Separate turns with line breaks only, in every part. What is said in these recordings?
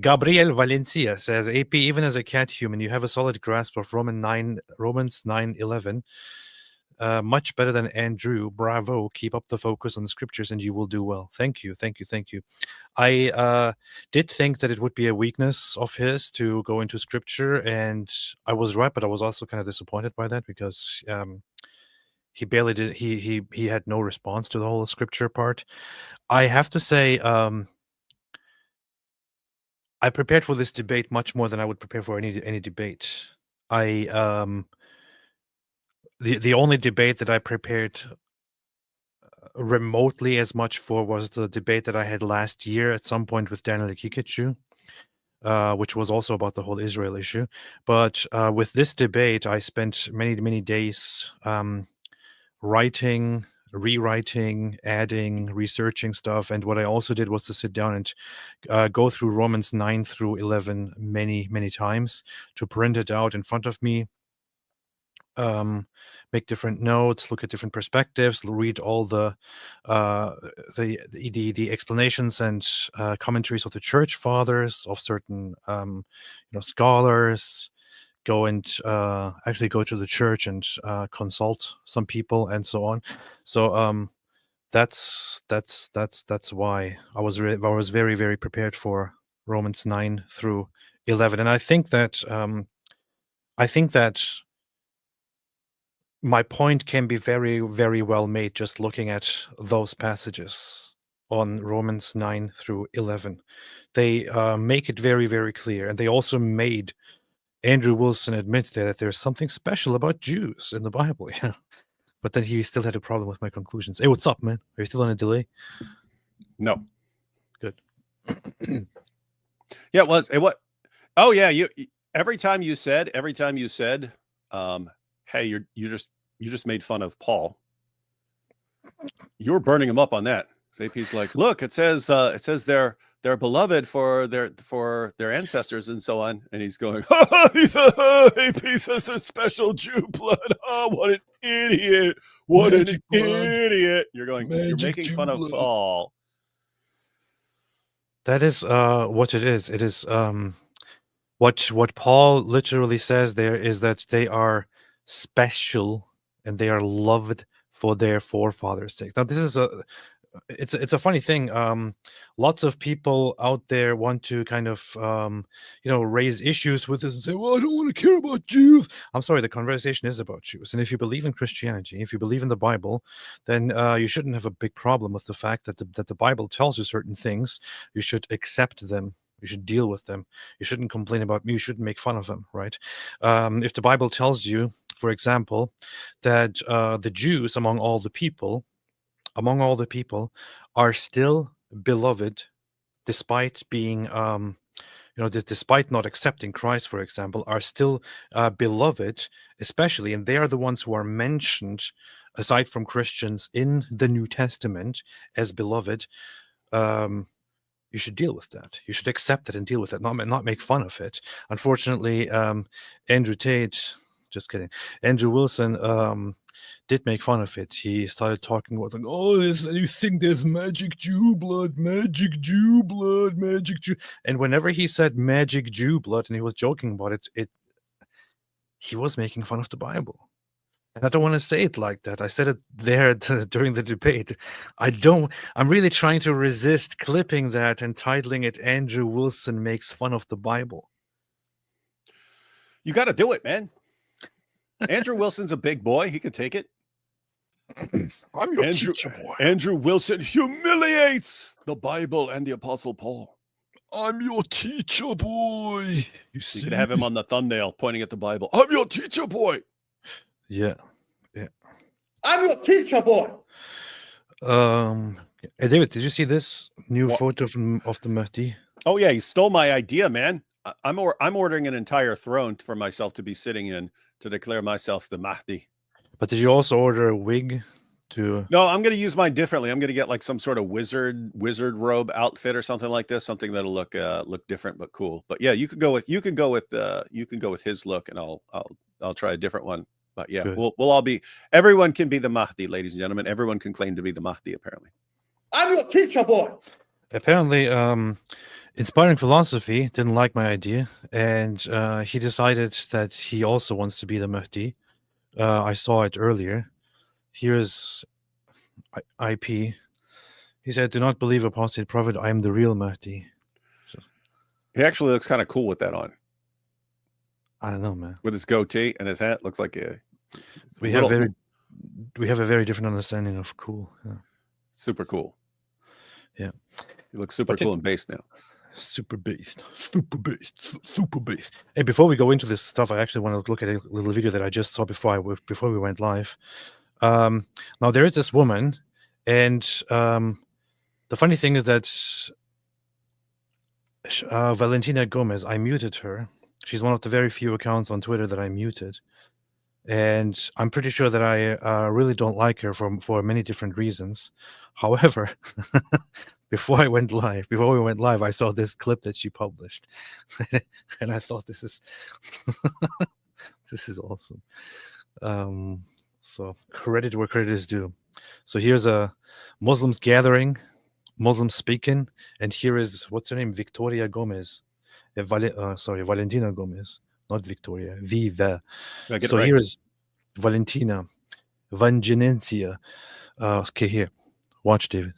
Gabriel Valencia says, AP, even as a cathuman, you have a solid grasp of Romans 9:11. Much better than Andrew. Bravo. Keep up the focus on the scriptures and you will do well. Thank you. Thank you. Thank you. I did think that it would be a weakness of his to go into scripture, and I was right, but I was also kind of disappointed by that because he barely did. He had no response to the whole scripture part. I have to say, I prepared for this debate much more than I would prepare for any debate. The only debate that I prepared remotely as much for was the debate that I had last year at some point with Daniel Kikachu, which was also about the whole Israel issue. But with this debate, I spent many days writing, rewriting, adding, researching stuff. And what I also did was to sit down and go through Romans 9-11 many times, to print it out in front of me, make different notes, look at different perspectives, read all the explanations and commentaries of the church fathers, of certain scholars. Go and actually go to the church and consult some people and so on. So that's why I was very prepared for Romans 9-11, and I think that my point can be very well made just looking at those passages on Romans 9-11. They make it very clear, and they also made Andrew Wilson admit that there's something special about Jews in the Bible. But then he still had a problem with my conclusions. Hey, what's up, man? Are you still on a delay?
No.
Good.
Yeah, it was. What? Oh yeah, you. Every time you said, hey, you just made fun of Paul. You were burning him up on that. He's like, look, it says they're beloved for their ancestors and so on, and he's going, he's a special Jew blood. Oh, what an idiot! What Magic an blood. Idiot! You're going. Magic you're making Jew fun blood. Of Paul.
That is what it is. It is what Paul literally says there is that they are special and they are loved for their forefathers' sake. Now, this is it's a funny thing. Lots of people out there want to kind of raise issues with this and say, well, I don't want to care about Jews. I'm sorry, the conversation is about Jews. And if you believe in Christianity, if you believe in the Bible, then you shouldn't have a big problem with the fact that the Bible tells you certain things. You should accept them. You should deal with them. You shouldn't complain about me. You shouldn't make fun of them, right? If the Bible tells you, for example, that the Jews among all the people are still beloved, despite being, despite not accepting Christ, for example, are still beloved, especially, and they are the ones who are mentioned, aside from Christians, in the New Testament as beloved. You should deal with that. You should accept it and deal with it, not make fun of it. Unfortunately, Andrew Wilson did make fun of it. He started talking about, like, oh, you think there's magic Jew blood, magic Jew blood, magic Jew. And whenever he said magic Jew blood and he was joking about it, he was making fun of the Bible. And I don't want to say it like that. I said it there during the debate. I'm really trying to resist clipping that and titling it Andrew Wilson Makes Fun of the Bible.
You got to do it, man. Andrew Wilson's a big boy. He can take it.
I'm your teacher boy.
Andrew Wilson humiliates the Bible and the Apostle Paul.
I'm your teacher boy.
You could have him on the thumbnail pointing at the Bible. I'm your teacher boy.
Yeah.
I'm your teacher boy.
Hey David, did you see this new photo of the Mahdi?
Oh yeah, he stole my idea, man. I'm ordering an entire throne for myself to be sitting in to declare myself the Mahdi.
But did you also order a wig to?
No, I'm going to use mine differently. I'm going to get like some sort of wizard robe outfit or something like this, something that'll look different but cool. But yeah, you can go with his look, and I'll try a different one. But yeah, good. We'll all be. Everyone can be the Mahdi, ladies and gentlemen. Everyone can claim to be the Mahdi. Apparently,
I'm your teacher boy.
Apparently, inspiring philosophy, didn't like my idea, and he decided that he also wants to be the Mahdi. I saw it earlier. Here's IP. He said, "Do not believe apostate prophet. I am the real Mahdi." So,
He actually looks kind of cool with that on.
I don't know, man.
With his goatee and his hat, looks like
We have a very different understanding of cool. Yeah.
Super cool.
Yeah.
He looks super cool and based now.
Super based. And before we go into this stuff, I actually want to look at a little video that I just saw before we went live. Now there is this woman, and the funny thing is that Valentina Gomez, I muted her. She's one of the very few accounts on Twitter that I muted. And I'm pretty sure that I really don't like her for many different reasons. However, before we went live, I saw this clip that she published, and I thought this is this is awesome. So credit where credit is due. So here's a Muslims gathering, Muslims speaking, and here is, what's her name, Victoria Gomez. Valentina Gomez, not Victoria. Viva. So
right.
here is Valentina Vangenencia. Okay, here. Watch, David.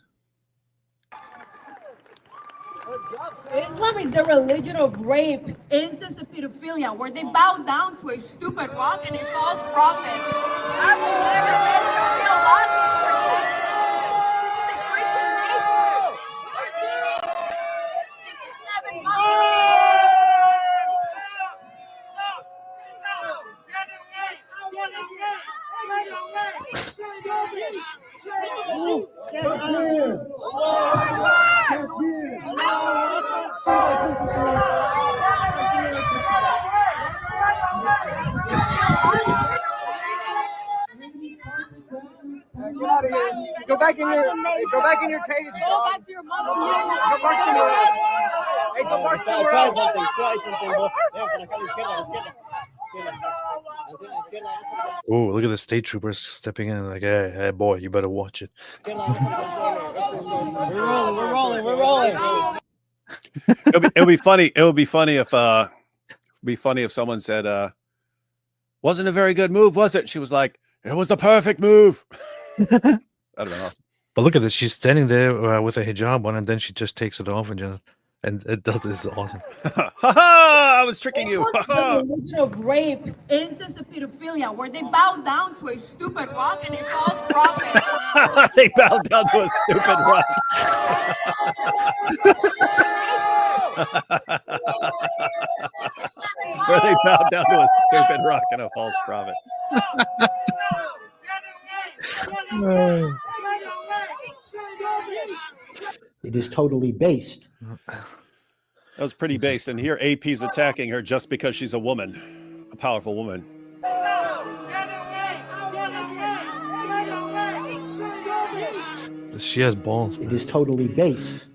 Islam is the religion of rape, incest, and pedophilia, where they bow down to a stupid rock and a false prophet. I will never let you feel lost for Jesus. This is a Christian nation. This is never
Get out of here. Go back in your cage.
Go back to your Muslim nation.
Go back somewhere else. Hey, go back somewhere else.
Try something.
Oh, look at the state troopers stepping in like, hey, boy, you better watch it.
We're rolling.
It'll be funny. It would be funny if someone said, "Wasn't a very good move, was it?" She was like, "It was the perfect move." That'd have been awesome.
But look at this. She's standing there with a hijab on, and then she just takes it off and it does this. Is awesome.
Ha ha! I was tricking you.
The religion of rape, incest, and pedophilia, where they bow down to a stupid rock and a false prophet.
They bowed down to a stupid rock. Where they bowed down to a stupid rock and a false prophet.
It is totally based.
That was pretty base. And here AP's attacking her just because she's a woman, a powerful woman.
She has balls.
It is totally based.